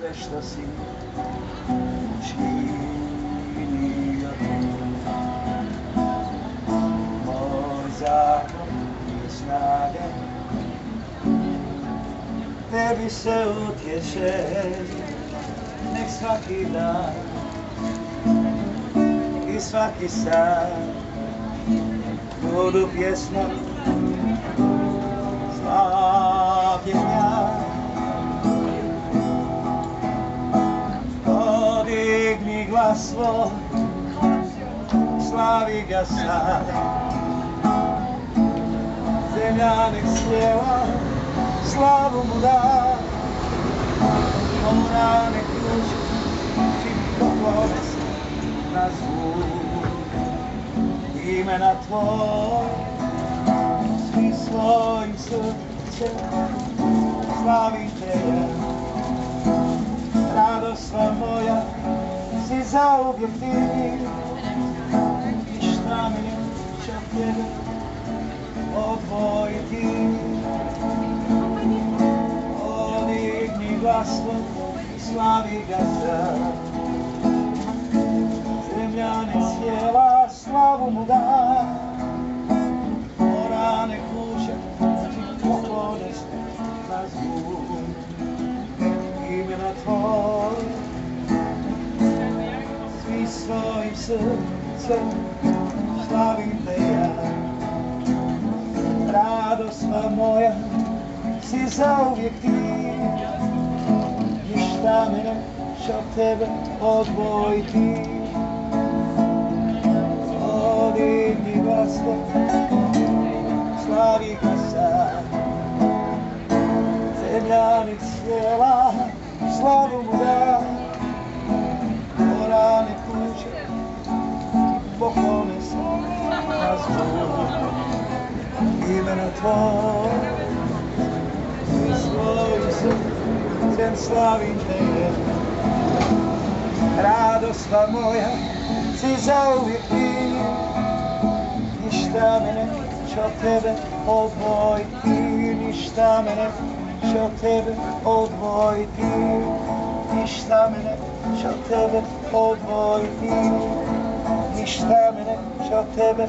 sve što si učinio. Moj zakon i snage tebi se utječe, nek svaki dan i svaki sat budu pjesmom slavljenja. Podigni glas svoj, slavi ga sad. Zemlja nek sjeva, slavu mu da. Mora nek kruži, čim poklone se na zvuk imena tvoj. Svi svojim srcem slavim te ja. Radost sva moja, si zauvijek ti. Ništa me neće od tebe odvojiti. Podigni glas svoj i slavi ga sad. Zemlja nek sjela, slavu mu da. Mora nek kuće, čim poklone se na zvuk imena tvoj. Svi svojim srcem slavim te ja. Radost sva moja, si zauvijek ti. Ništa me neće od tebe odvojiti. Podigni glas svoj, slavi ga sad. Zemlja nek sjela, slavu mu da. Mora nek kuće, poklone se na zvuk imena tvoj. Svi svojim srcem slavim te. Radost sva moja, si zauvijek ti. Ništa me neće od tebe odvojiti. Ništa me neće od tebe odvojiti. Ništa me neće od tebe odvojiti. Ništa me neće od tebe